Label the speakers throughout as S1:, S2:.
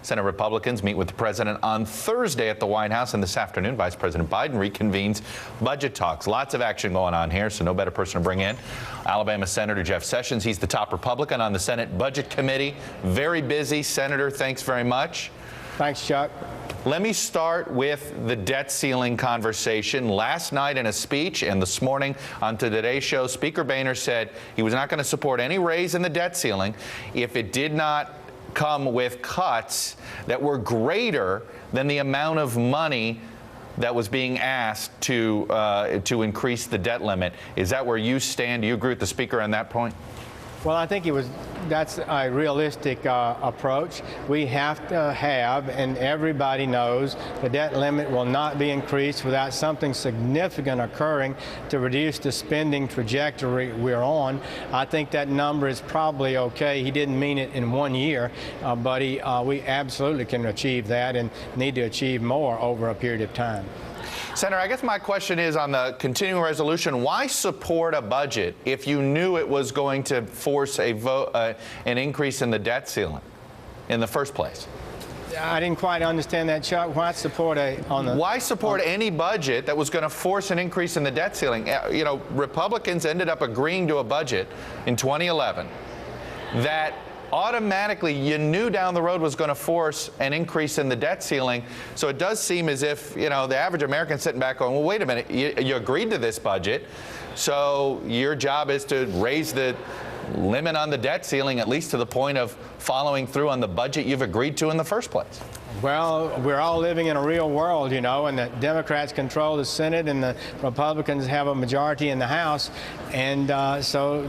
S1: Senate Republicans meet with the president on Thursday at the White House, and this afternoon, Vice President Biden reconvenes budget talks. Lots of action going on here, so no better person to bring in. Alabama Senator Jeff Sessions. He's the top Republican on the Senate Budget Committee. Very busy. Senator, thanks very much.
S2: Thanks, Chuck.
S1: Let me start with the debt ceiling conversation. Last night in a speech and this morning on Today's Show, Speaker Boehner said he was not going to support any raise in the debt ceiling if it did not come with cuts that were greater than the amount of money that was being asked to increase the debt limit. Is that where you stand? Do you agree with the Speaker on that point?
S2: Well, I think that's a realistic approach. We have to have, and everybody knows, the debt limit will not be increased without something significant occurring to reduce the spending trajectory we're on. I think that number is probably okay. He didn't mean it in 1 year, but we absolutely can achieve that and need to achieve more over a period of time.
S1: Senator, I guess my question is on the continuing resolution, why support a budget if you knew it was going to force an increase in the debt ceiling in the first place?
S2: I didn't quite understand that, Chuck. Why support
S1: any budget that was going to force an increase in the debt ceiling? You know, Republicans ended up agreeing to a budget in 2011 that automatically you knew down the road was going to force an increase in the debt ceiling. So it does seem as if, you know, the average American sitting back going, well, wait a minute, you agreed to this budget, so your job is to raise the limit on the debt ceiling, at least to the point of following through on the budget you've agreed to in the first place.
S2: Well, we're all living in a real world, you know, and the Democrats control the Senate and the Republicans have a majority in the House. And so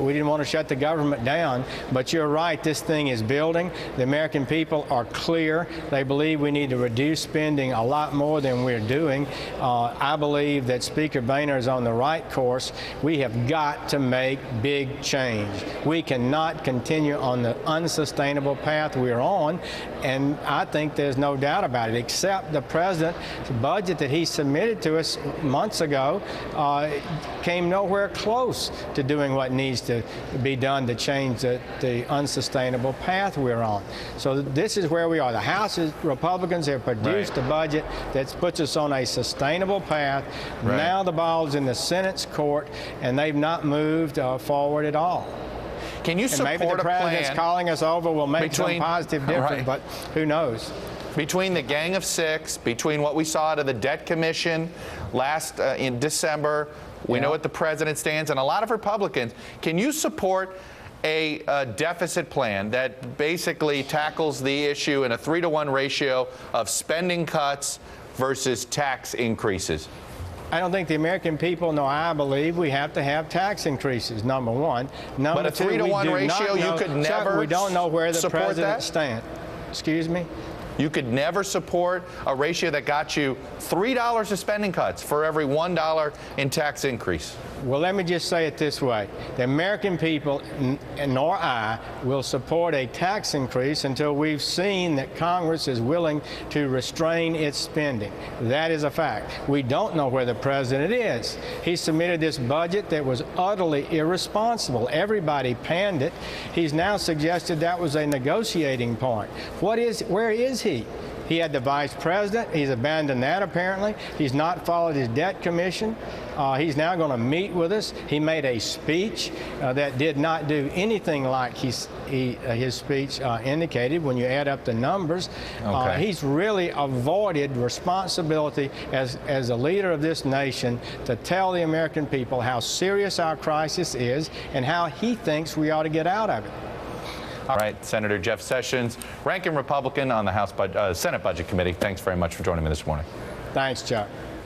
S2: we didn't want to shut the government down. But you're right, this thing is building. The American people are clear. They believe we need to reduce spending a lot more than we're doing. I believe that Speaker Boehner is on the right course. We have got to make big change. We cannot continue on the unsustainable path we're on. And I think there's no doubt about it, except the president's budget that he submitted to us months ago came nowhere close to doing what needs to be done to change the unsustainable path we're on. So this is where we are. The House Republicans have produced a budget that puts us on a sustainable path. Right. Now the ball's in the Senate's court, and they've not moved forward at all.
S1: Can you support a plan?
S2: Maybe the president's calling us over will make some positive difference, but who knows?
S1: Between the Gang of Six, between what we saw out of the Debt Commission last in December, we know what the president stands, and a lot of Republicans. Can you support a deficit plan that basically tackles the issue in a 3-to-1 ratio of spending cuts versus tax increases?
S2: I don't think the American people know. I believe we have to have tax increases, number one. Number two,
S1: but a 3-to-1 ratio, you could never
S2: Chuck, we don't know where the president stands. Excuse me?
S1: You could never support a ratio that got you $3 of spending cuts for every $1 in tax increase.
S2: Well, let me just say it this way. The American people, nor I, will support a tax increase until we've seen that Congress is willing to restrain its spending. That is a fact. We don't know where the president is. He submitted this budget that was utterly irresponsible. Everybody panned it. He's now suggested that was a negotiating point. Where is he? He had the vice president. He's abandoned that, apparently. He's not followed his debt commission. He's now going to meet with us. He made a speech that did not do anything like his speech indicated when you add up the numbers. Okay. He's really avoided responsibility as a leader of this nation to tell the American people how serious our crisis is and how he thinks we ought to get out of it.
S1: All right, Senator Jeff Sessions, ranking Republican on the Senate Budget Committee. Thanks very much for joining me this morning.
S2: Thanks, Chuck.